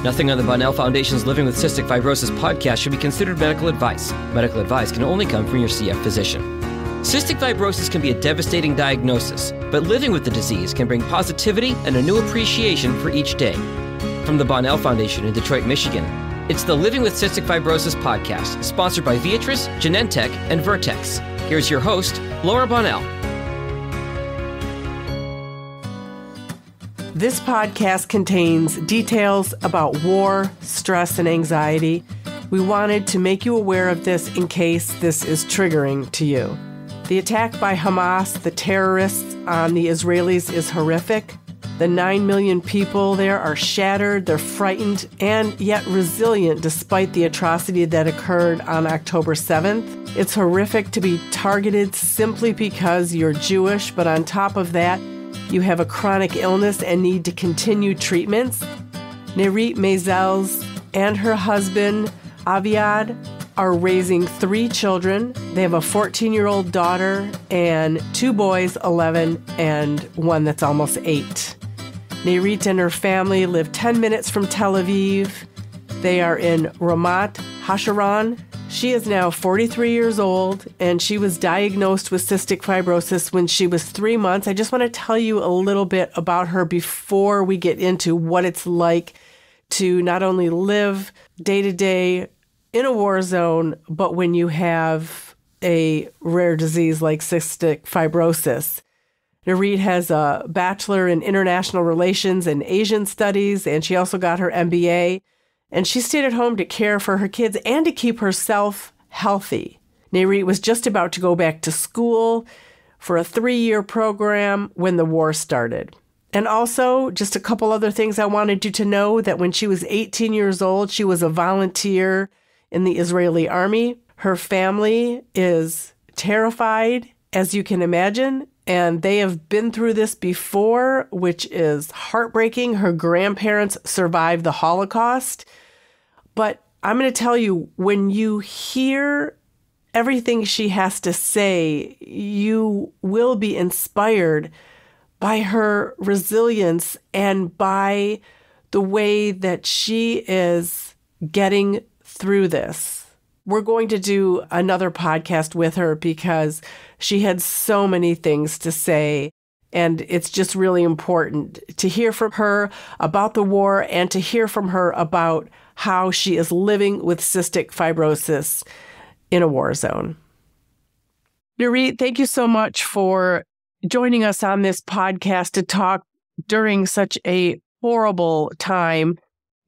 Nothing on the Bonnell Foundation's Living with Cystic Fibrosis podcast should be considered medical advice. Medical advice can only come from your CF physician. Cystic fibrosis can be a devastating diagnosis, but living with the disease can bring positivity and a new appreciation for each day. From the Bonnell Foundation in Detroit, Michigan, it's the Living with Cystic Fibrosis podcast, sponsored by Viatris, Genentech, and Vertex. Here's your host, Laura Bonnell. This podcast contains details about war, stress, and anxiety. We wanted to make you aware of this in case this is triggering to you. The attack by Hamas, the terrorists on the Israelis, is horrific. The 9 million people there are shattered, they're frightened, and yet resilient despite the atrocity that occurred on October 7th. It's horrific to be targeted simply because you're Jewish, but on top of that, you have a chronic illness and need to continue treatments. Nirit Maizel and her husband, Aviad, are raising 3 children. They have a 14-year-old daughter and 2 boys, 11, and 1 that's almost 8. Nirit and her family live 10 minutes from Tel Aviv. They are in Ramat Hasharon. She is now 43 years old, and she was diagnosed with cystic fibrosis when she was 3 months. I just want to tell you a little bit about her before we get into what it's like to not only live day to day in a war zone, but when you have a rare disease like cystic fibrosis. Nirit has a bachelor in international relations and Asian studies, and she also got her MBA. And she stayed at home to care for her kids and to keep herself healthy. Nirit was just about to go back to school for a 3-year program when the war started. And also, just a couple other things I wanted you to know, that when she was 18 years old, she was a volunteer in the Israeli army. Her family is terrified, as you can imagine, and they have been through this before, which is heartbreaking. Her grandparents survived the Holocaust. But I'm going to tell you, when you hear everything she has to say, you will be inspired by her resilience and by the way that she is getting through this. We're going to do another podcast with her because she had so many things to say, and it's just really important to hear from her about the war and to hear from her about how she is living with cystic fibrosis in a war zone. Nirit, thank you so much for joining us on this podcast to talk during such a horrible time.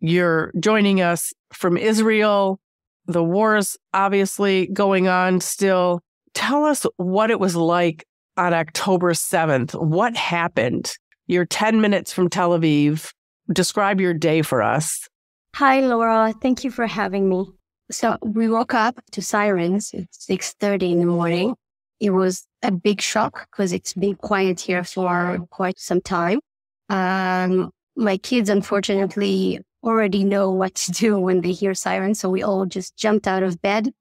You're joining us from Israel. The war's obviously going on still. Tell us what it was like on October 7th. What happened? You're 10 minutes from Tel Aviv. Describe your day for us. Hi, Laura. Thank you for having me. So we woke up to sirens at 6:30 in the morning. It was a big shock because it's been quiet here for quite some time. My kids, unfortunately, already know what to do when they hear sirens. So we all just jumped out of bed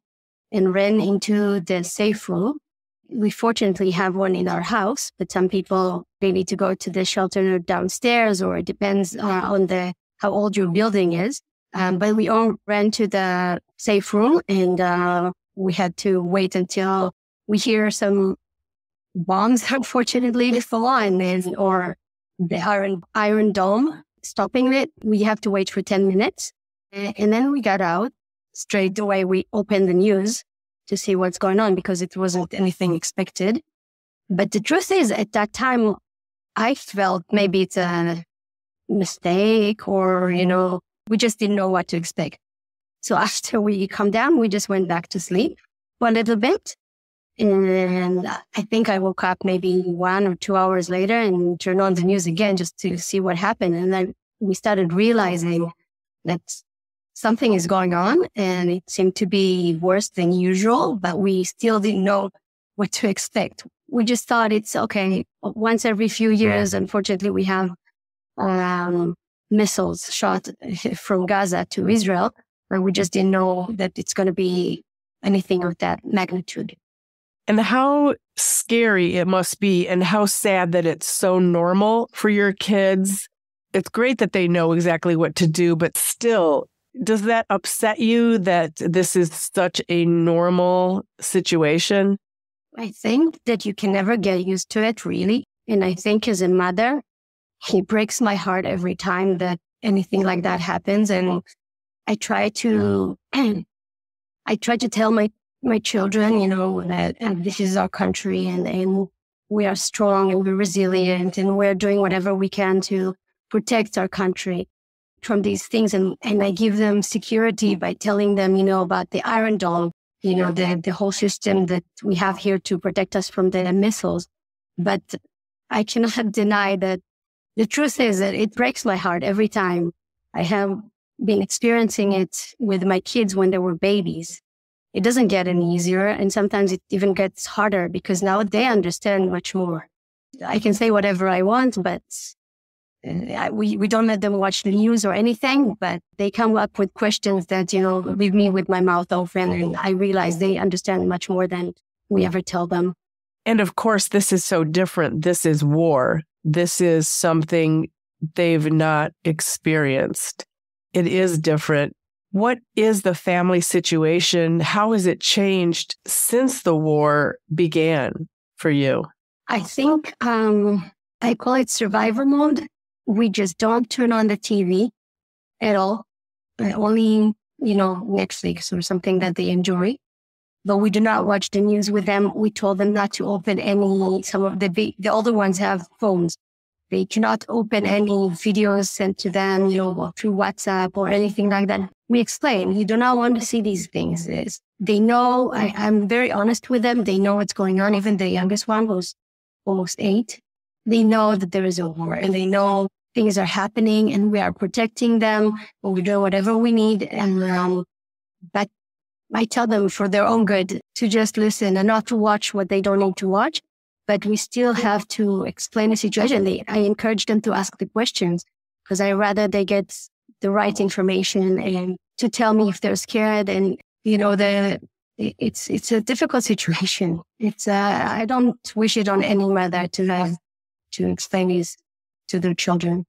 and ran into the safe room. We fortunately have one in our house, but some people, they need to go to the shelter downstairs, or it depends on how old your building is. But we all ran to the safe room, and we had to wait until we hear some bombs, unfortunately, fall on, or the iron dome stopping it. We have to wait for 10 minutes. And then we got out. Straight away, we opened the news to see what's going on because it wasn't anything expected. But the truth is, at that time, I felt maybe it's a mistake or, we just didn't know what to expect. So after we calmed down, we just went back to sleep for a little bit. And I think I woke up maybe 1 or 2 hours later and turned on the news again just to see what happened. And then we started realizing that something is going on, and it seemed to be worse than usual, but we still didn't know what to expect. We just thought it's okay. Once every few years, unfortunately, we have missiles shot from Gaza to Israel, but we just didn't know that it's going to be anything of that magnitude. And how scary it must be, and how sad that it's so normal for your kids it's great that they know exactly what to do, but still, does that upset you that this is such a normal situation? I think that you can never get used to it, really. And I think as a mother, it breaks my heart every time that anything like that happens. And I try to tell my children, that this is our country and we are strong and we're resilient and we're doing whatever we can to protect our country from these things. And I give them security by telling them, about the Iron Dome, the whole system that we have here to protect us from the missiles. But I cannot deny that the truth is that it breaks my heart every time. I have been experiencing it with my kids when they were babies. It doesn't get any easier, and sometimes it even gets harder because now they understand much more. I can say whatever I want, but we don't let them watch the news or anything, but they come up with questions that, leave me with my mouth open, and I realize they understand much more than we ever tell them. And of course, this is so different. This is war. This is something they've not experienced. It is different. What is the family situation? How has it changed since the war began for you? I think I call it survivor mode. We just don't turn on the TV at all. Only, Netflix or something that they enjoy. But we do not watch the news with them. We told them not to open some of the older ones have phones. They cannot open any videos sent to them, through WhatsApp or anything like that. We explain, you do not want to see these things. They know, I'm very honest with them. They know what's going on. Even the youngest one was almost 8. They know that there is a war and they know things are happening and we are protecting them and we do whatever we need. And, but I tell them for their own good to just listen and not to watch what they don't need to watch. But we still have to explain the situation. I encourage them to ask the questions because I rather they get the right information and to tell me if they're scared. And, it's a difficult situation. I don't wish it on any mother to have to explain this to their children.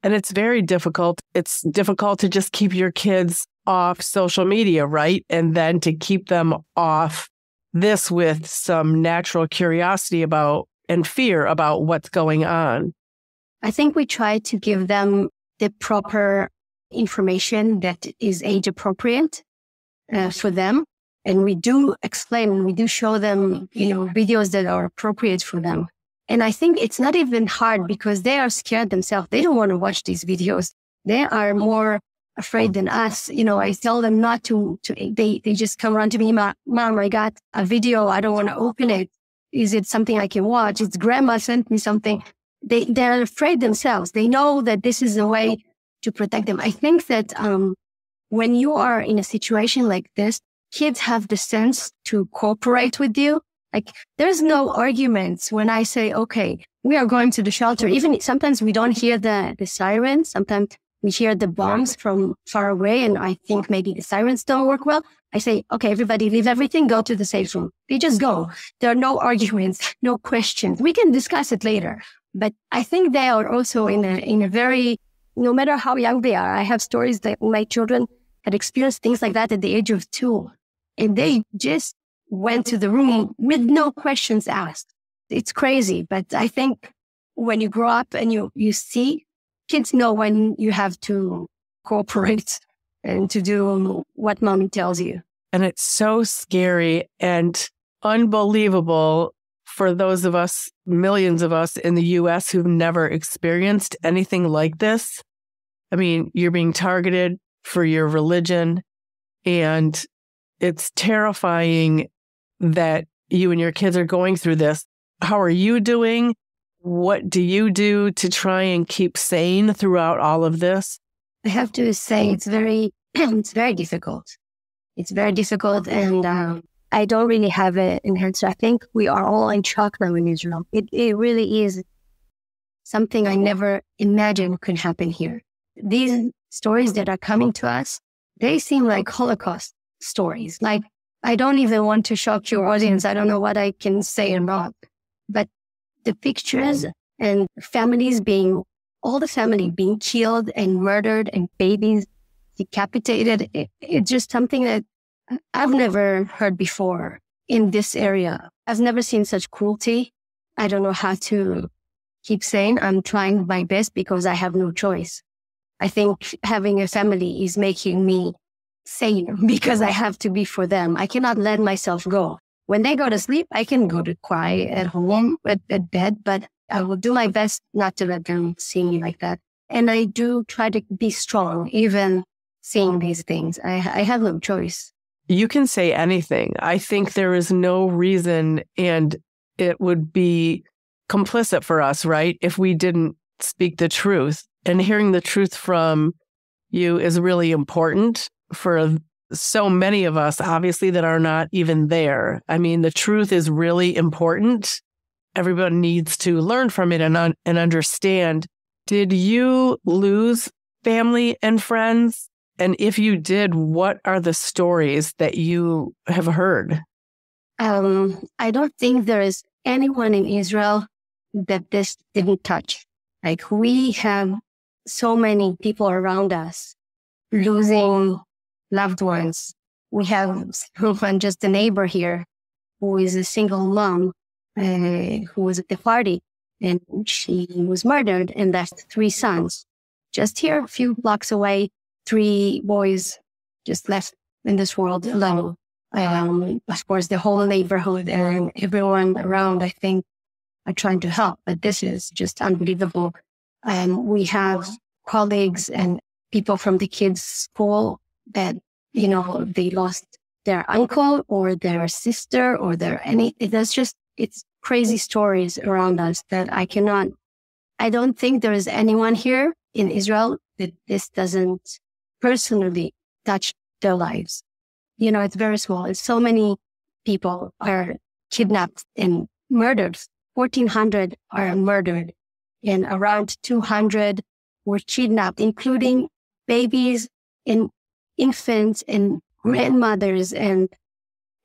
And it's very difficult. It's difficult to just keep your kids off social media, right? And then to keep them off this with some natural curiosity about and fear about what's going on. I think we try to give them the proper information that is age appropriate for them. And we do explain, we do show them, videos that are appropriate for them. And I think it's not even hard because they are scared themselves. They don't want to watch these videos. They are more afraid than us. I tell them not to they just come around to me, Mom, I got a video. I don't want to open it. Is it something I can watch? It's grandma sent me something. They're afraid themselves. They know that this is a way to protect them. I think that when you are in a situation like this, kids have the sense to cooperate with you. Like there's no arguments when I say, okay, we are going to the shelter. Even sometimes we don't hear the sirens. Sometimes we hear the bombs from far away, and I think maybe the sirens don't work well. I say, okay, everybody leave everything, go to the safe room. They just go. There are no arguments, no questions. We can discuss it later. But I think they are also in a very, no matter how young they are, I have stories that my children had experienced things like that at the age of 2. And they just went to the room with no questions asked. It's crazy. But I think when you grow up and you see, kids know when you have to cooperate and to do what mommy tells you. And it's so scary and unbelievable for those of us, millions of us in the U.S. who've never experienced anything like this. I mean, you're being targeted for your religion, and it's terrifying that you and your kids are going through this. How are you doing? What do you do to try and keep sane throughout all of this? I have to say it's very difficult. It's very difficult, and I don't really have an answer. I think we are all in shock now in Israel. It really is something I never imagined could happen here. These stories that are coming to us, they seem like Holocaust stories. Like, I don't even want to shock your audience. I don't know what I can say or not. But the pictures and families being all the family being killed and murdered and babies decapitated. It's just something that I've never heard before in this area. I've never seen such cruelty. I don't know how to keep saying I'm trying my best because I have no choice. I think having a family is making me sane because I have to be for them. I cannot let myself go. When they go to sleep, I can go to cry at home, at bed, but I will do my best not to let them see me like that. And I do try to be strong, even seeing these things. I have no choice. You can say anything. I think there is no reason, and it would be complicit for us, right, if we didn't speak the truth. And hearing the truth from you is really important for so many of us, obviously, that are not even there. I mean, the truth is really important. Everyone needs to learn from it and understand. Did you lose family and friends? And if you did, what are the stories that you have heard? I don't think there is anyone in Israel that this didn't touch. Like, we have so many people around us losing loved ones. We have someone, just a neighbor here, who is a single mom, who was at the party, and she was murdered and left 3 sons. Just here, a few blocks away, 3 boys just left in this world alone. Of course, the whole neighborhood and everyone around, I think, are trying to help, but this is just unbelievable. We have colleagues and people from the kids' school that, they lost their uncle or their sister or it's crazy stories around us that I don't think there is anyone here in Israel that this doesn't personally touch their lives. It's very small. And so many people are kidnapped and murdered. 1,400 are murdered and around 200 were kidnapped, including babies and infants and grandmothers and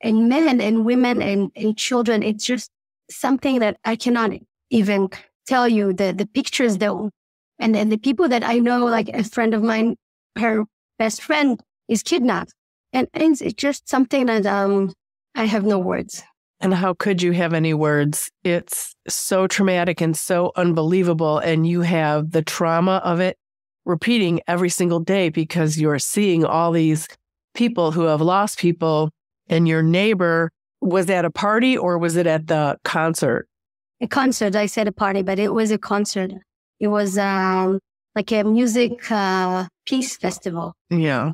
men and women and children. It's just something that I cannot even tell you. The pictures though, and the people that I know, like a friend of mine, her best friend is kidnapped. And it's just something that I have no words. And how could you have any words? It's so traumatic and so unbelievable. And you have the trauma of it repeating every single day because you're seeing all these people who have lost people. And your neighbor, was at a party or was it at the concert? A concert. I said a party, but it was a concert. It was like a music peace festival. Yeah.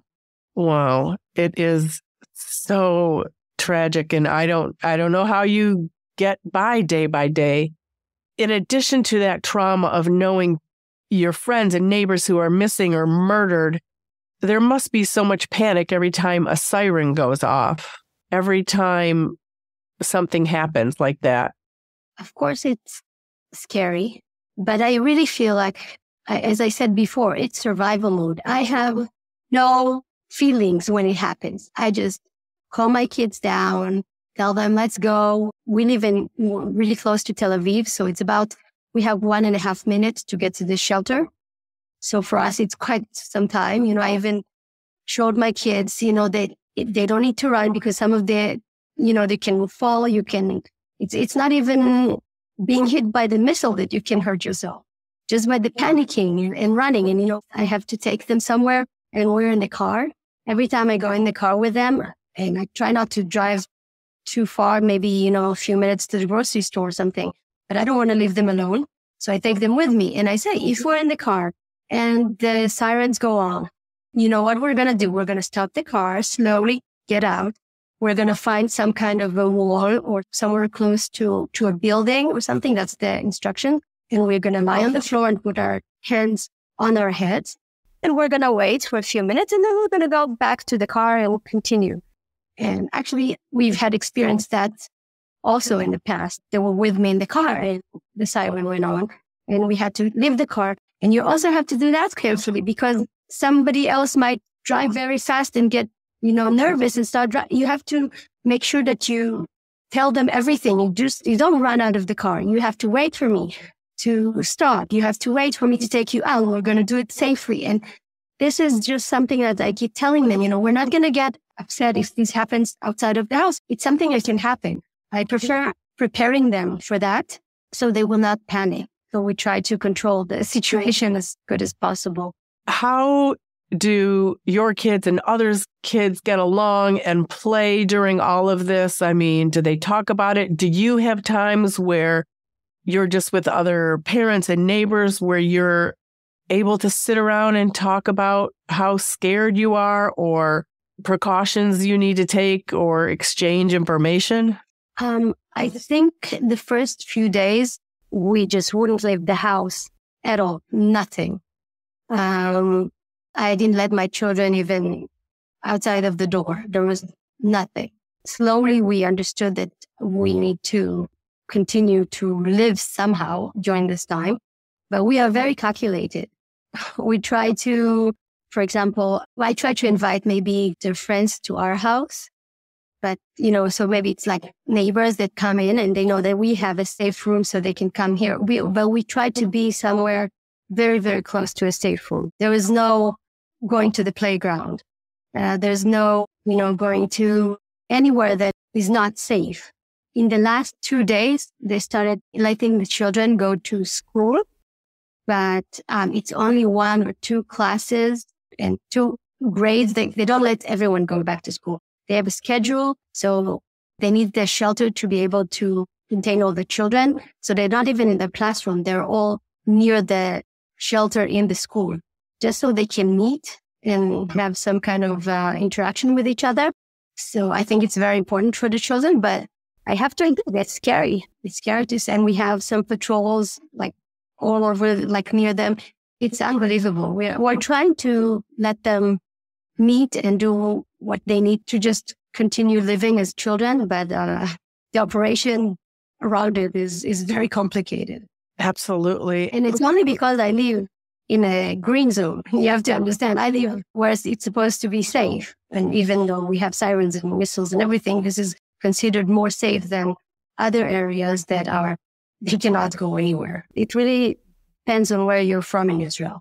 Wow. It is so tragic. And I don't know how you get by day. In addition to that trauma of knowing your friends and neighbors who are missing or murdered, there must be so much panic every time a siren goes off, every time something happens like that. Of course, it's scary, but I really feel like, as I said before, it's survival mode. I have no feelings when it happens. I just calm my kids down, tell them, let's go. We live really close to Tel Aviv. So we have 1.5 minutes to get to the shelter. So for us, it's quite some time. I even showed my kids, they don't need to run because some of they can fall. It's not even being hit by the missile that you can hurt yourself, just by the panicking and running. And, I have to take them somewhere and we're in the car. Every time I go in the car with them, and I try not to drive too far, maybe, a few minutes to the grocery store or something, but I don't want to leave them alone. So I take them with me. And I say, if we're in the car and the sirens go on, you know what we're going to do? We're going to stop the car, slowly get out. We're going to find some kind of a wall or somewhere close to a building or something. That's the instruction. And we're going to lie on the floor and put our hands on our heads. And we're going to wait for a few minutes and then we're going to go back to the car and we'll continue. And actually, we've had experienced that also in the past. They were with me in the car and the siren went on and we had to leave the car. And you also have to do that carefully because somebody else might drive very fast and get, nervous and start driving. You have to make sure that you tell them everything. You don't run out of the car. You have to wait for me to stop. You have to wait for me to take you out. We're going to do it safely. And this is just something that I keep telling them, we're not going to get upset if this happens outside of the house. It's something that can happen. I prefer preparing them for that so they will not panic. So we try to control the situation as good as possible. How do your kids and others' kids get along and play during all of this? I mean, do they talk about it? Do you have times where you're just with other parents and neighbors where you're able to sit around and talk about how scared you are or precautions you need to take or exchange information? I think the first few days, we just wouldn't leave the house at all. Nothing. I didn't let my children even outside of the door. There was nothing. Slowly, we understood that we need to continue to live somehow during this time. But we are very calculated. We try to, for example, I try to invite maybe their friends to our house. But, so maybe it's like neighbors that come in and they know that we have a safe room so they can come here. But we try to be somewhere very, very close to a safe room. There is no going to the playground. There's no, going to anywhere that is not safe. In the last 2 days, they started letting the children go to school, but it's only 1 or 2 classes and 2 grades. They don't let everyone go back to school. They have a schedule, so they need the shelter to be able to contain all the children. So they're not even in the classroom. They're all near the shelter in the school, just so they can meet and have some kind of interaction with each other. So I think it's very important for the children, but I have to admit, it's scary. It's scary to say, and we have some patrols like all over, like near them. It's unbelievable. We're trying to let them meet and do what they need to just continue living as children, but the operation around it is very complicated. Absolutely. And it's only because I live in a green zone. You have to understand, I live where it's supposed to be safe. And even though we have sirens and whistles and everything, this is considered more safe than other areas that they cannot go anywhere. It really depends on where you're from in Israel.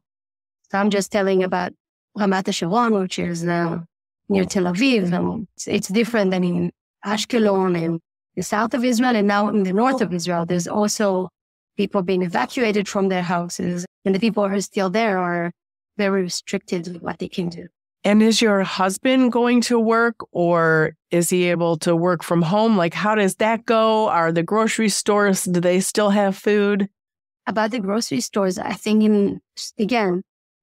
So I'm just telling about Ramat Hasharon, which is near Tel Aviv. And it's different than in Ashkelon and the south of Israel. And now in the north of Israel, there's also people being evacuated from their houses. And the people who are still there are very restricted with what they can do. And is your husband going to work or is he able to work from home? Like, how does that go? Are the grocery stores, do they still have food? About the grocery stores, I think again,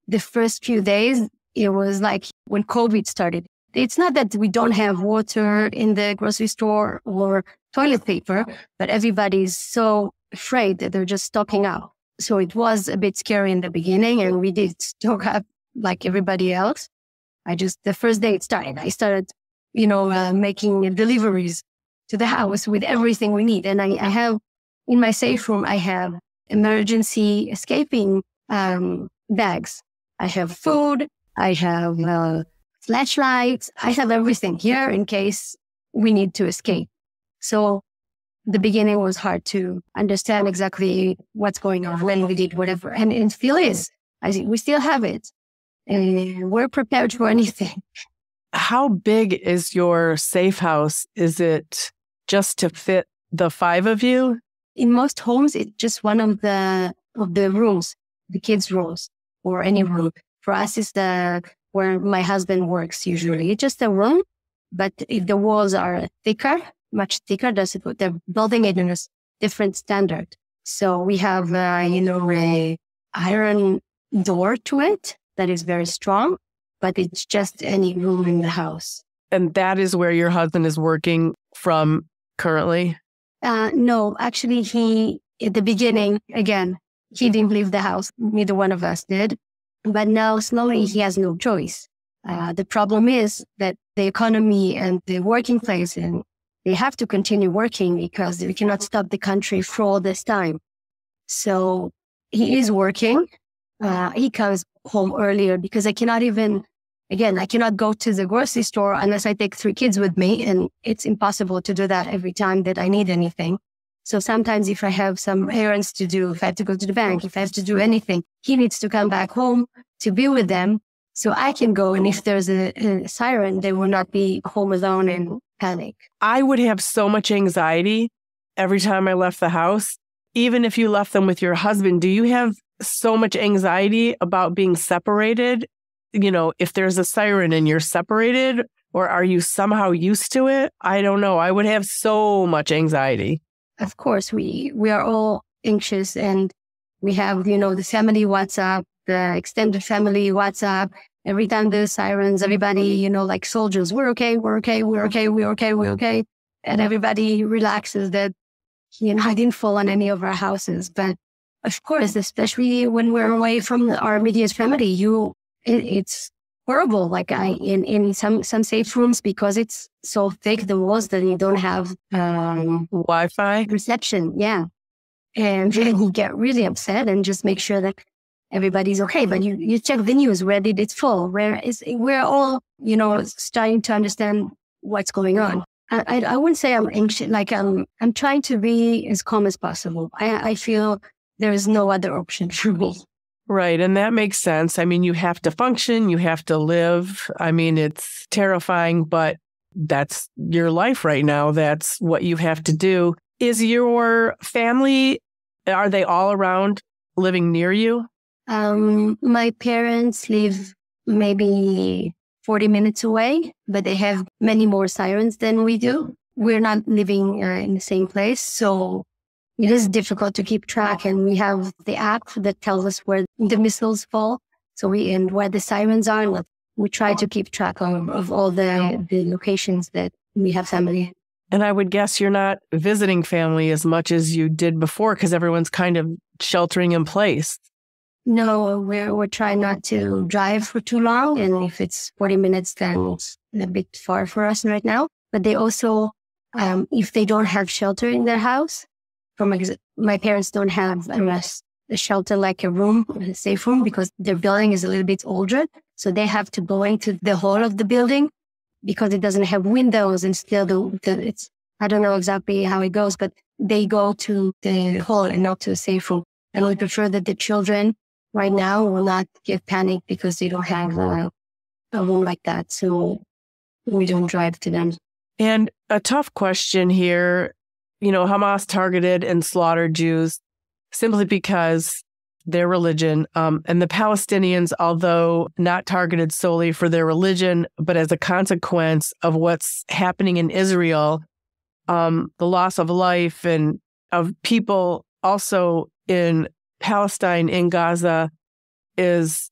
the first few days, it was like when COVID started. It's not that we don't have water in the grocery store or toilet paper, but everybody's so afraid that they're just stocking up. So it was a bit scary in the beginning, and we did stock up like everybody else. The first day it started, I started, making deliveries to the house with everything we need. And I have, in my safe room, I have emergency escaping bags. I have food. I have flashlights. I have everything here in case we need to escape. So the beginning was hard to understand exactly what's going on when we did whatever. And it still is. We still have it. And we're prepared for anything. How big is your safe house? Is it just to fit the 5 of you? In most homes, it's just one of the rooms, the kids' rooms, or any room. For us, it's where my husband works usually. It's just a room, but if the walls are thicker, much thicker, they're building it in a different standard. So we have, a iron door to it that is very strong, but it's just any room in the house. And that is where your husband is working from currently? No, actually, at the beginning, again, he didn't leave the house. Neither one of us did. But now, slowly, he has no choice. The problem is that the economy and the working place, and they have to continue working because we cannot stop the country for all this time. So he is working. He comes home earlier because I cannot go to the grocery store unless I take 3 kids with me. And it's impossible to do that every time that I need anything. So sometimes if I have some errands to do, if I have to go to the bank, if I have to do anything, he needs to come back home to be with them so I can go. And if there's a siren, they will not be home alone and panic. I would have so much anxiety every time I left the house. Even if you left them with your husband, do you have so much anxiety about being separated? You know, if there's a siren and you're separated, or are you somehow used to it? I don't know. I would have so much anxiety. Of course, we are all anxious, and we have, the family WhatsApp, the extended family WhatsApp. Every time there's sirens, everybody, like soldiers, we're okay, we're okay, we're okay, we're okay, we're okay. And everybody relaxes that, I didn't fall on any of our houses. But of course, especially when we're away from our immediate family, it's horrible. Like in some safe rooms, because it's so thick, the walls, that you don't have Wi-Fi reception. Yeah. And then you get really upset and just make sure that everybody's okay. But you check the news, Reddit, it's full. We're all, starting to understand what's going on. I wouldn't say I'm anxious. Like I'm trying to be as calm as possible. I feel there is no other option for me. Right. And that makes sense. I mean, you have to function, you have to live. I mean, it's terrifying, but that's your life right now. That's what you have to do. Is your family, are they all around living near you? My parents live maybe 40 minutes away, but they have many more sirens than we do. We're not living in the same place, so it is difficult to keep track. And we have the app that tells us where the missiles fall. And where the sirens are. And we try to keep track of all the locations that we have family. And I would guess you're not visiting family as much as you did before, because everyone's kind of sheltering in place. No, we're trying not to drive for too long. And if it's 40 minutes, then it's a bit far for us right now. But they also, if they don't have shelter in their house, my parents don't have a shelter, like a safe room, because their building is a little bit older. So they have to go into the hall of the building because it doesn't have windows, and still it's, I don't know exactly how it goes, but they go to the hall and not to a safe room. And we prefer that the children right now will not get panic because they don't have a room like that. So we don't drive to them. And a tough question here. Hamas targeted and slaughtered Jews simply because their religion, and the Palestinians, although not targeted solely for their religion, but as a consequence of what's happening in Israel, the loss of life and of people also in Palestine, in Gaza, is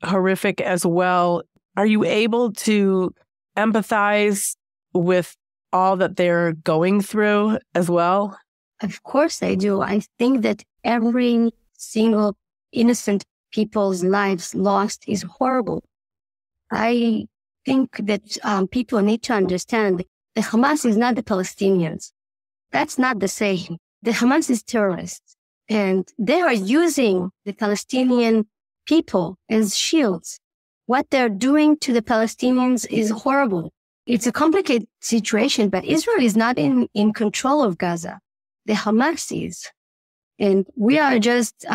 horrific as well. Are you able to empathize with all that they're going through as well? Of course I do. I think that every single innocent people's lives lost is horrible. I think that people need to understand that Hamas is not the Palestinians. That's not the same. The Hamas is terrorists, and they are using the Palestinian people as shields. What they're doing to the Palestinians is horrible. It's a complicated situation, but Israel is not in control of Gaza. The Hamas is. And we are just,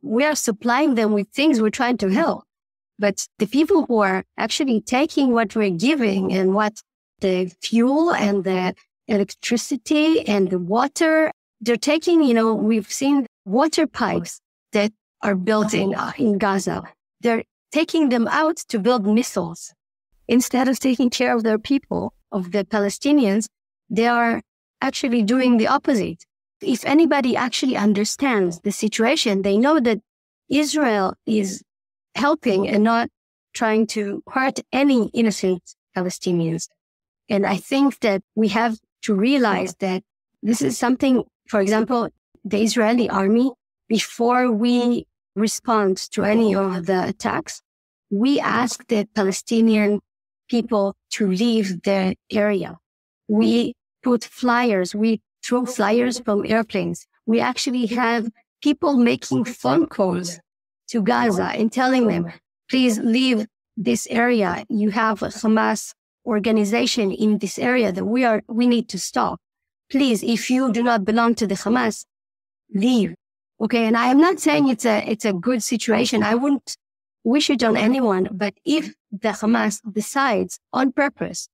we are supplying them with things we're trying to help. But the people who are actually taking what we're giving, and what the fuel and the electricity and the water, they're taking, we've seen water pipes that are built in Gaza. They're taking them out to build missiles. Instead of taking care of their people, of the Palestinians, they are actually doing the opposite. If anybody actually understands the situation, they know that Israel is helping and not trying to hurt any innocent Palestinians. And I think that we have to realize that this is something, for example, the Israeli army, before we respond to any of the attacks, we ask the Palestinian people to leave their area. We put flyers, we throw flyers from airplanes. We actually have people making phone calls to Gaza and telling them, please leave this area. You have a Hamas organization in this area that we need to stop. please, if you do not belong to the Hamas, leave. Okay. And I am not saying it's a good situation. I wouldn't wish it on anyone. But if the Hamas decides on purpose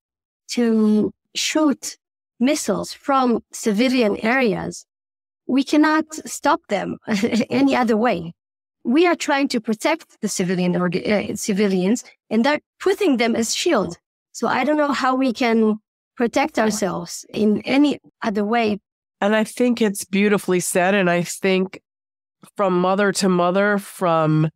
to shoot missiles from civilian areas, we cannot stop them any other way. We are trying to protect the civilians, and they're putting them as shield. So I don't know how we can protect ourselves in any other way. And I think it's beautifully said. And I think from mother to mother, from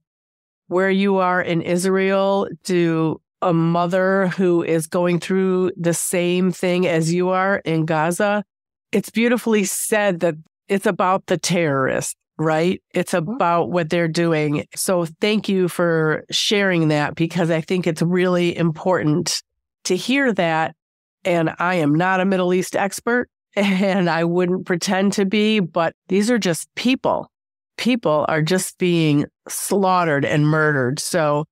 where you are in Israel to a mother who is going through the same thing as you are in Gaza, it's beautifully said that it's about the terrorists, right? It's about what they're doing. So thank you for sharing that, because I think it's really important to hear that. And I am not a Middle East expert, and I wouldn't pretend to be, but these are just people. People are just being slaughtered and murdered. So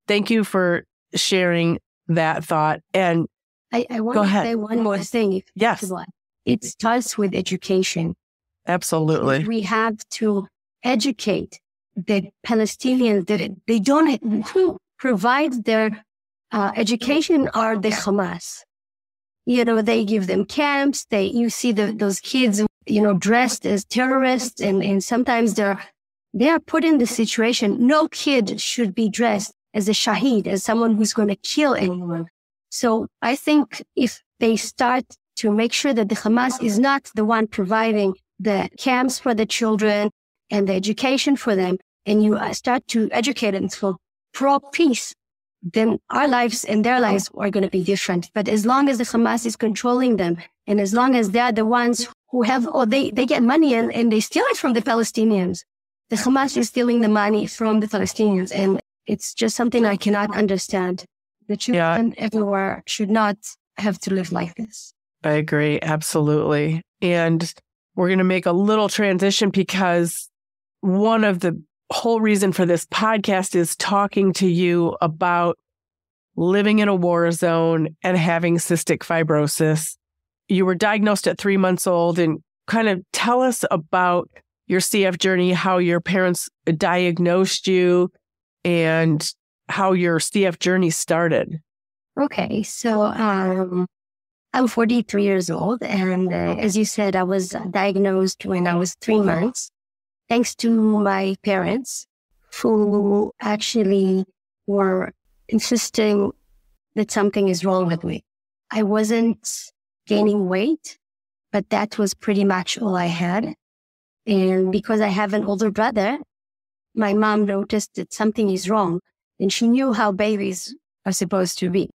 thank you for sharing that thought. And I want to say one more thing. Yes. It starts with education. Absolutely. We have to educate the Palestinians that they don't, who provides their education are the Hamas. You know, they give them camps. You see those kids, you know, dressed as terrorists, and sometimes they are put in the situation. No kid should be dressed as a shaheed, as someone who's going to kill anyone. So I think if they start to make sure that the Hamas is not the one providing the camps for the children and the education for them, and you start to educate them for pro-peace, then our lives and their lives are going to be different. But as long as the Hamas is controlling them, and as long as they're the ones who have, they get money and they steal it from the Palestinians, the Hamas is stealing the money from the Palestinians. And it's just something I cannot understand. The children everywhere should not have to live like this. I agree. Absolutely. And we're going to make a little transition, because one of the whole reason for this podcast is talking to you about living in a war zone and having cystic fibrosis. You were diagnosed at 3 months old, and kind of tell us about your CF journey, how your parents diagnosed you, and how your CF journey started. Okay, so I'm 43 years old, and as you said, I was diagnosed when I was 3 months, thanks to my parents, who actually were insisting that something is wrong with me. I wasn't gaining weight, but that was pretty much all I had. And because I have an older brother, my mom noticed that something is wrong, and she knew how babies are supposed to be.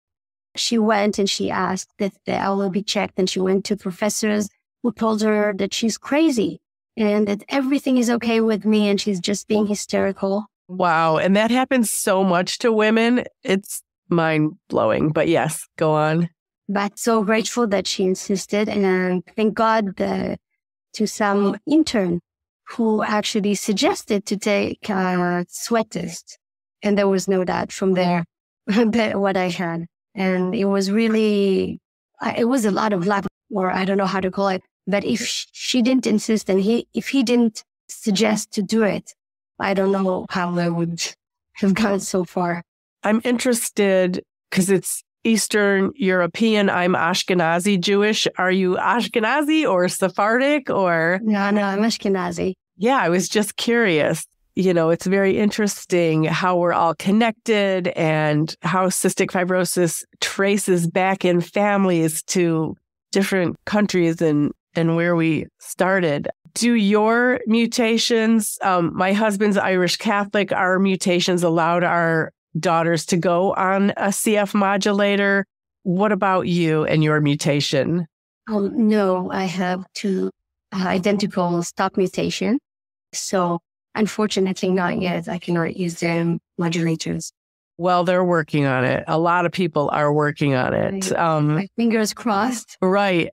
She went and she asked that I will be checked, and she went to professors who told her that she's crazy and that everything is okay with me and she's just being hysterical. Wow. And that happens so much to women. It's mind-blowing. But yes, go on. But so grateful that she insisted, and thank God to some intern who actually suggested to take a sweat test. And there was no doubt from there what I had. And it was really, it was a lot of luck, or I don't know how to call it. But if she didn't insist and if he didn't suggest to do it, I don't know how I would have gone so far. I'm interested because it's Eastern European. I'm Ashkenazi Jewish. Are you Ashkenazi or Sephardic or? No, I'm Ashkenazi. Yeah, I was just curious. You know, it's very interesting how we're all connected and how cystic fibrosis traces back in families to different countries and where we started. Do your mutations, my husband's Irish Catholic, our mutations allowed our daughters to go on a CF modulator. What about you and your mutation? No, I have two identical stop mutation. So unfortunately, not yet. I cannot use the modulators. Well, they're working on it. A lot of people are working on it. My fingers crossed. Right.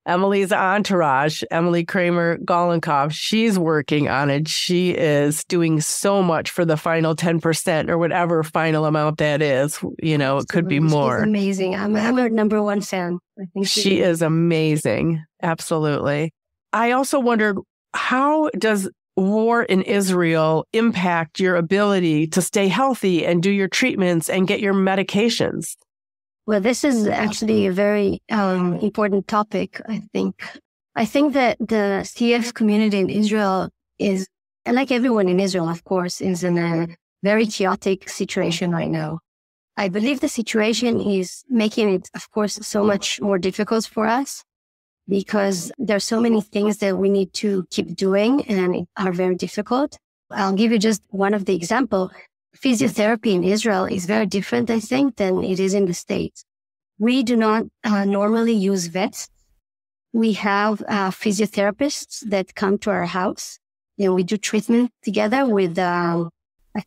Emily's entourage, Emily Kramer-Golenkopf, she's working on it. She is doing so much for the final 10% or whatever final amount that is. You know, it could be more. She's amazing. I'm her number one fan. I think she is amazing. Absolutely. I also wondered, how does war in Israel impact your ability to stay healthy and do your treatments and get your medications? Well, this is actually a very important topic, I think. I think that the CF community in Israel is, and like everyone in Israel, of course, is in a very chaotic situation right now. I believe the situation is making it, of course, so much more difficult for us because there are so many things that we need to keep doing and are very difficult. I'll give you just one of the examples. Physiotherapy in Israel is very different, I think, than it is in the States. We do not normally use vets. We have physiotherapists that come to our house and we do treatment together with a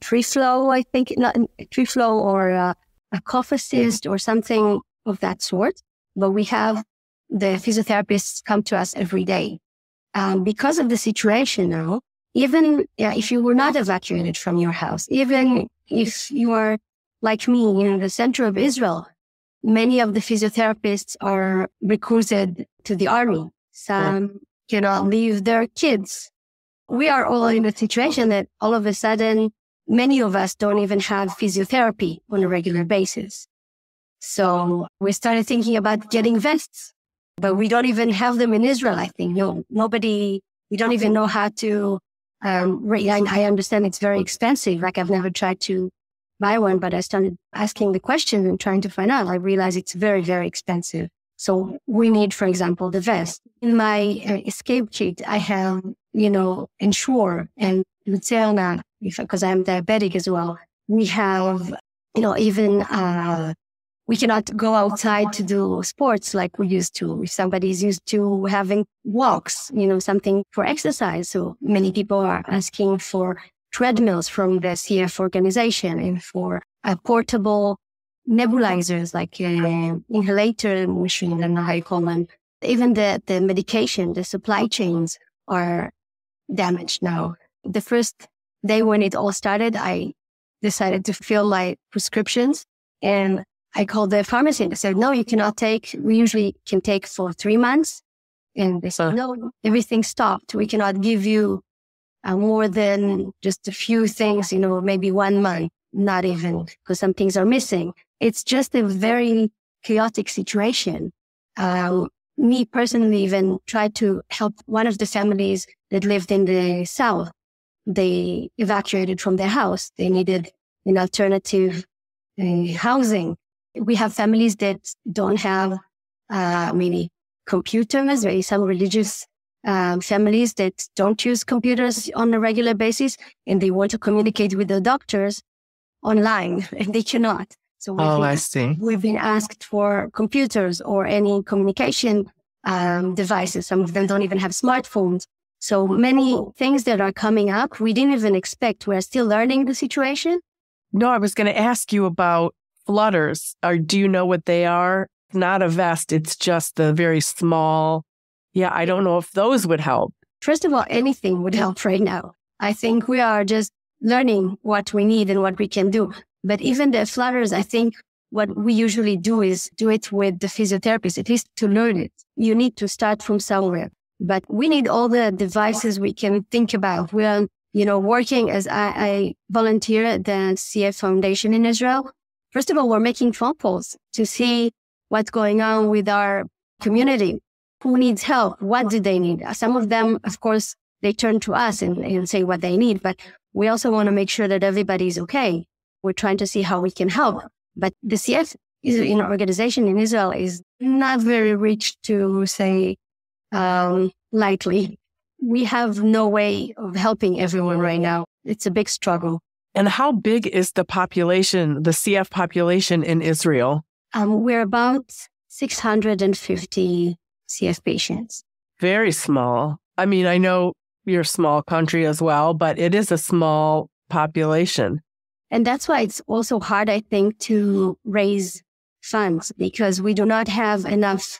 tree flow, I think, not a tree flow or a cough assist or something of that sort. But we have the physiotherapists come to us every day. Because of the situation now, even if you were not evacuated from your house, even if you are like me in the center of Israel, many of the physiotherapists are recruited to the army. Some cannot leave their kids. We are all in a situation that all of a sudden, many of us don't even have physiotherapy on a regular basis. So we started thinking about getting vests, but we don't even have them in Israel, I think. Nobody, we don't even know how to, I understand it's very expensive. Like I've never tried to buy one, but I started asking the question and trying to find out. I realized it's very, very expensive. So we need, for example, the vest. In my escape kit, I have, Ensure and Lucerna, because I'm diabetic as well. We have, even we cannot go outside to do sports like we used to. If somebody's used to having walks, something for exercise. So many people are asking for treadmills from the CF organization and for portable nebulizers like inhalator machine, I don't know how you call them. Even the medication, the supply chains are damaged now. The first day when it all started, I decided to fill my prescriptions and I called the pharmacy and they said, no, you cannot take, we usually can take for 3 months. And they said, no, everything stopped. We cannot give you more than just a few things, maybe 1 month, not even, because some things are missing. It's just a very chaotic situation. Me personally even tried to help one of the families that lived in the south. They evacuated from their house. They needed an alternative housing. We have families that don't have many computers. There is some religious families that don't use computers on a regular basis, and they want to communicate with the doctors online, and they cannot. So I see. We've been asked for computers or any communication devices. Some of them don't even have smartphones. So many things that are coming up, we didn't even expect. We're still learning the situation. No, I was going to ask you about flutters. Do you know what they are? Not a vest. It's just the very small. Yeah, I don't know if those would help. First of all, anything would help right now. I think we are just learning what we need and what we can do. But even the flutters, I think what we usually do is do it with the physiotherapist, at least to learn it. You need to start from somewhere. But we need all the devices we can think about. We are, working as I volunteer at the CF Foundation in Israel. First of all, we're making phone calls to see what's going on with our community. Who needs help? What do they need? Some of them, of course, they turn to us and say what they need. But we also want to make sure that everybody's okay. We're trying to see how we can help. But the CF organization in Israel is not very rich to say lightly. We have no way of helping everyone right now. It's a big struggle. And how big is the population, the CF population in Israel? We're about 650 CF patients. Very small. I mean, I know you're a small country as well, but it is a small population. And that's why it's also hard, I think, to raise funds because we do not have enough.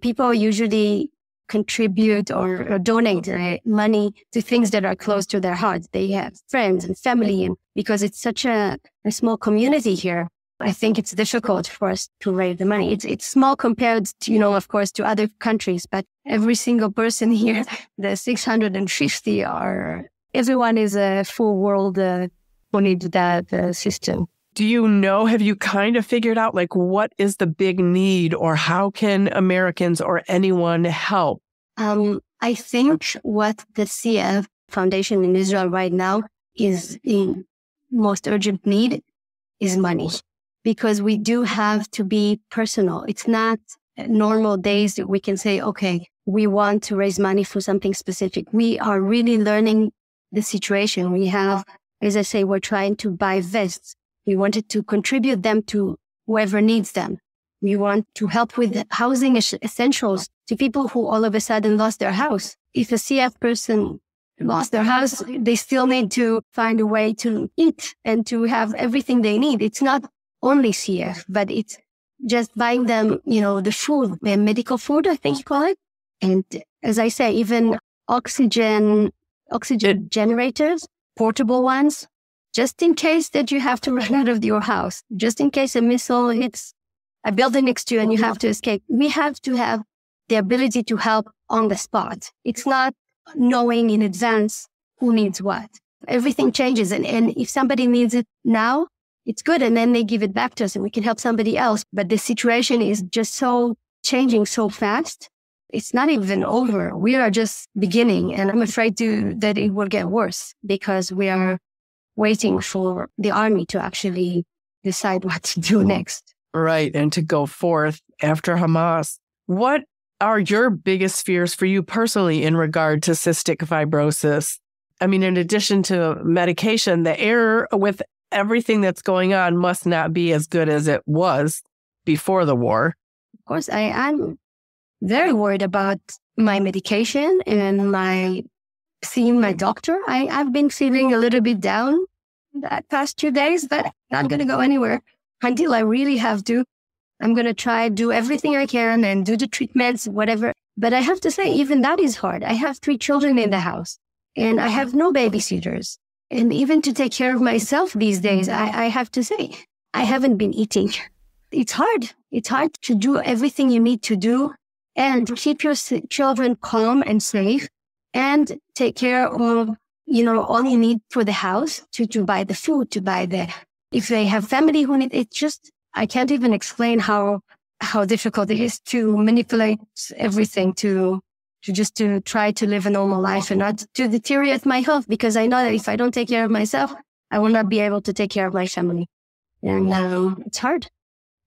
People usually contribute or donate money to things that are close to their hearts. They have friends and family, and because it's such a small community here, I think it's difficult for us to raise the money. It's small compared to, of course, to other countries, but every single person here, the 650 everyone is a full world who needs that system. Do you know, have you kind of figured out like what is the big need or how can Americans or anyone help? I think what the CF Foundation in Israel right now is in most urgent need is money, because we do have to be personal. It's not normal days that we can say, okay, we want to raise money for something specific. We are really learning the situation. We have, as I say, we're trying to buy vests. We wanted to contribute them to whoever needs them. We want to help with housing essentials to people who all of a sudden lost their house. If a CF person lost their house, they still need to find a way to eat and to have everything they need. It's not only CF, but it's just buying them, the food, medical food, I think you call it. And as I say, even oxygen generators, portable ones, just in case that you have to run out of your house, just in case a missile hits a building next to you and you have to escape. We have to have the ability to help on the spot. It's not knowing in advance who needs what. Everything changes. And if somebody needs it now, it's good. And then they give it back to us and we can help somebody else. But the situation is just so changing so fast. It's not even over. We are just beginning. And I'm afraid that it will get worse because we are waiting for the army to actually decide what to do next. Right. And to go forth after Hamas. What are your biggest fears for you personally in regard to cystic fibrosis? I mean, in addition to medication, the air with everything that's going on must not be as good as it was before the war. Of course, I'm very worried about my medication and seeing my doctor. I've been feeling a little bit down that past 2 days, but not going to go anywhere until I really have to. I'm going to try do everything I can and do the treatments, whatever. But I have to say, even that is hard. I have 3 children in the house and I have no babysitters. And even to take care of myself these days, I have to say, I haven't been eating. It's hard. It's hard to do everything you need to do and keep your children calm and safe and take care of, all you need for the house to buy the food, if they have family who need, it's just, I can't even explain how difficult it is to manipulate everything to try to live a normal life and not to deteriorate my health, because I know that if I don't take care of myself, I will not be able to take care of my family. And it's hard.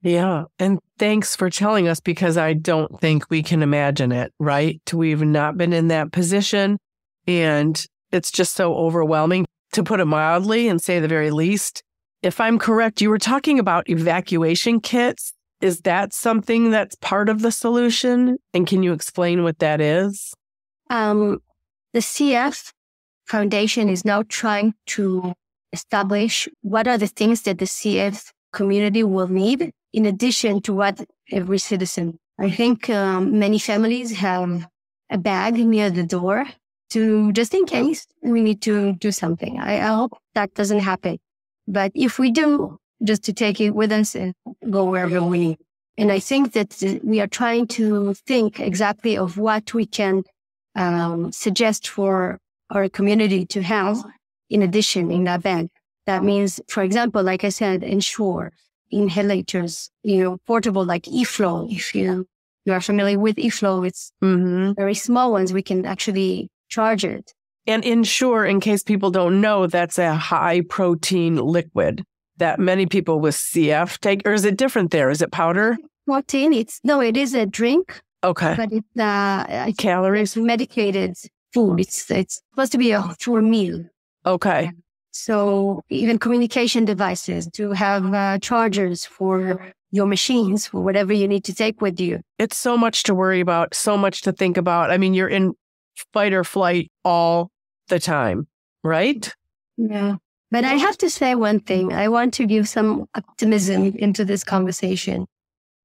Yeah. And thanks for telling us, because I don't think we can imagine it, right? We've not been in that position. And it's just so overwhelming, to put it mildly and say the very least. If I'm correct, you were talking about evacuation kits. Is that something that's part of the solution? And can you explain what that is? The CF Foundation is now trying to establish what are the things that the CF community will need in addition to what every citizen. I think many families have a bag near the door to just in case we need to do something. I hope that doesn't happen. But if we do, just to take it with us and go wherever we need. And I think that we are trying to think exactly of what we can suggest for our community to have in addition in that bag. That means, for example, like I said, ensure inhalators, portable like eFlow. If you are familiar with eFlow, it's very small ones. We can actually charge it. And Ensure, in case people don't know, that's a high protein liquid that many people with CF take. Or is it different there? Is it powder? Protein. It is a drink. Okay. But it's calories. It's medicated food. It's supposed to be a full meal. Okay. So even communication devices, to have chargers for your machines, for whatever you need to take with you. It's so much to worry about, so much to think about. I mean, you're in fight or flight all the time, right? Yeah. But I have to say one thing. I want to give some optimism into this conversation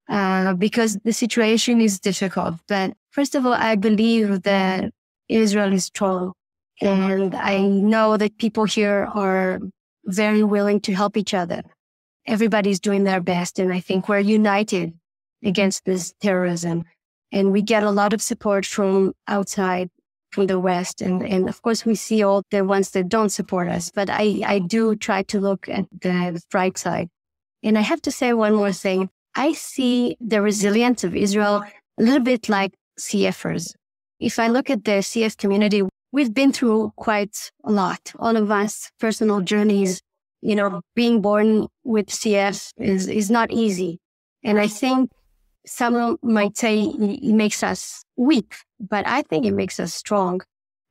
because the situation is difficult. But first of all, I believe that Israel is strong. And I know that people here are very willing to help each other. everybody's doing their best. And I think we're united against this terrorism. And we get a lot of support from outside, from the West. And of course, we see all the ones that don't support us. But I do try to look at the bright side. And I have to say one more thing. I see the resilience of Israel a little bit like CFers. If I look at the CF community, we've been through quite a lot. All of us, personal journeys, being born with CF is not easy. And I think some might say it makes us weak, but I think it makes us strong.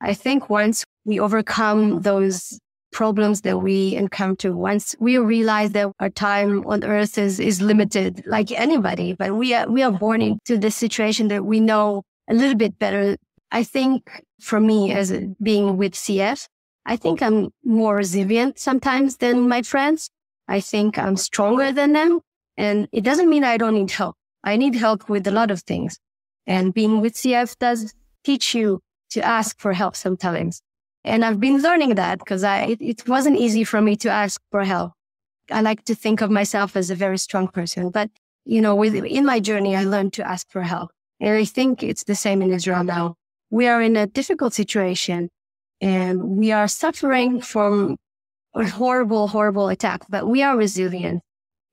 I think once we overcome those problems that we encounter, once we realize that our time on earth is limited, like anybody, but we are born into this situation that we know a little bit better. I think for me, as being with CF, I think I'm more resilient sometimes than my friends. I think I'm stronger than them. And it doesn't mean I don't need help. I need help with a lot of things. And being with CF does teach you to ask for help sometimes. And I've been learning that because it wasn't easy for me to ask for help. I like to think of myself as a very strong person. But, in my journey, I learned to ask for help. And I think it's the same in Israel now. We are in a difficult situation and we are suffering from a horrible, horrible attack, but we are resilient.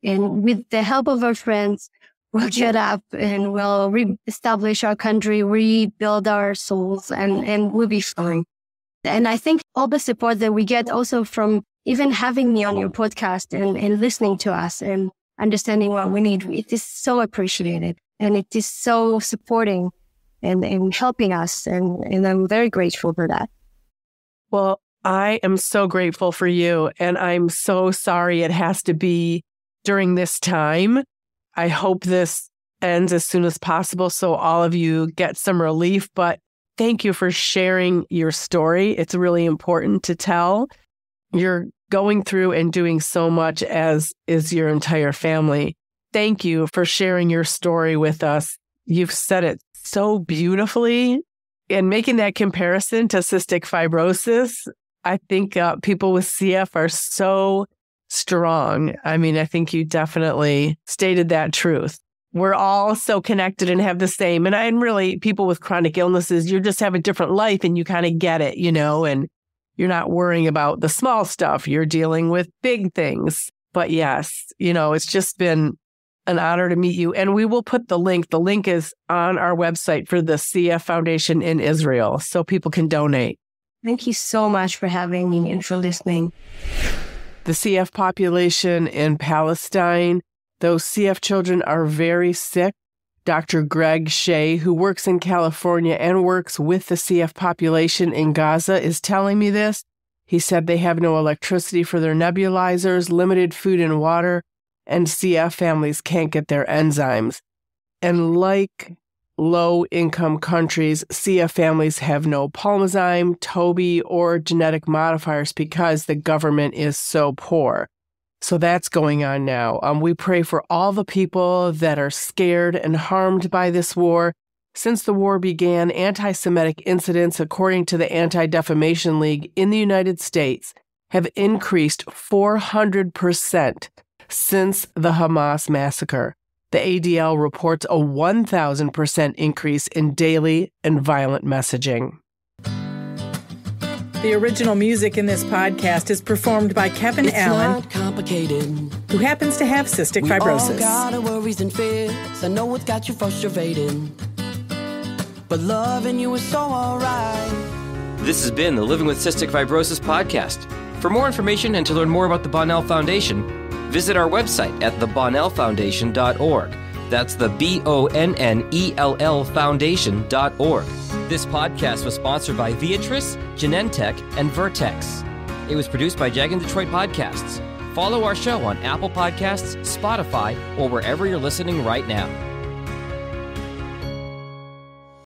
And with the help of our friends, we'll get up and we'll reestablish our country, rebuild our souls, and we'll be fine. And I think all the support that we get also from even having me on your podcast and listening to us and understanding what we need, it is so appreciated and it is so supporting and helping us. And I'm very grateful for that. Well, I am so grateful for you, and I'm so sorry it has to be during this time. I hope this ends as soon as possible so all of you get some relief, but thank you for sharing your story. It's really important to tell. You're going through and doing so much, as is your entire family. Thank you for sharing your story with us. You've said it so beautifully. And making that comparison to cystic fibrosis, I think people with CF are so strong. I mean, I think you definitely stated that truth. We're all so connected and have the same. And really, people with chronic illnesses, you just have a different life and you kind of get it, and you're not worrying about the small stuff. You're dealing with big things. But yes, it's just been an honor to meet you. And we will put the link. The link is on our website for the CF Foundation in Israel, so people can donate. Thank you so much for having me and for listening. The CF population in Palestine, those CF children are very sick. Dr. Greg Shea, who works in California and works with the CF population in Gaza, is telling me this. He said they have no electricity for their nebulizers, limited food and water, and CF families can't get their enzymes. And like low-income countries, CF families have no pulmozyme, Toby, or genetic modifiers because the government is so poor. So that's going on now. We pray for all the people that are scared and harmed by this war. Since the war began, anti-Semitic incidents, according to the Anti-Defamation League in the United States, have increased 400% since the Hamas massacre. The ADL reports a 1,000% increase in daily and violent messaging. The original music in this podcast is performed by Kevin Allen, who happens to have cystic fibrosis. We all got our worries and fears. I know it's got you frustrated, but loving you is so alright. This has been the Living with Cystic Fibrosis podcast. For more information and to learn more about the Bonnell Foundation, visit our website at thebonnellfoundation.org. That's the BONNELL Foundation.org. This podcast was sponsored by Viatris, Genentech, and Vertex. It was produced by Jag and Detroit Podcasts. Follow our show on Apple Podcasts, Spotify, or wherever you're listening right now.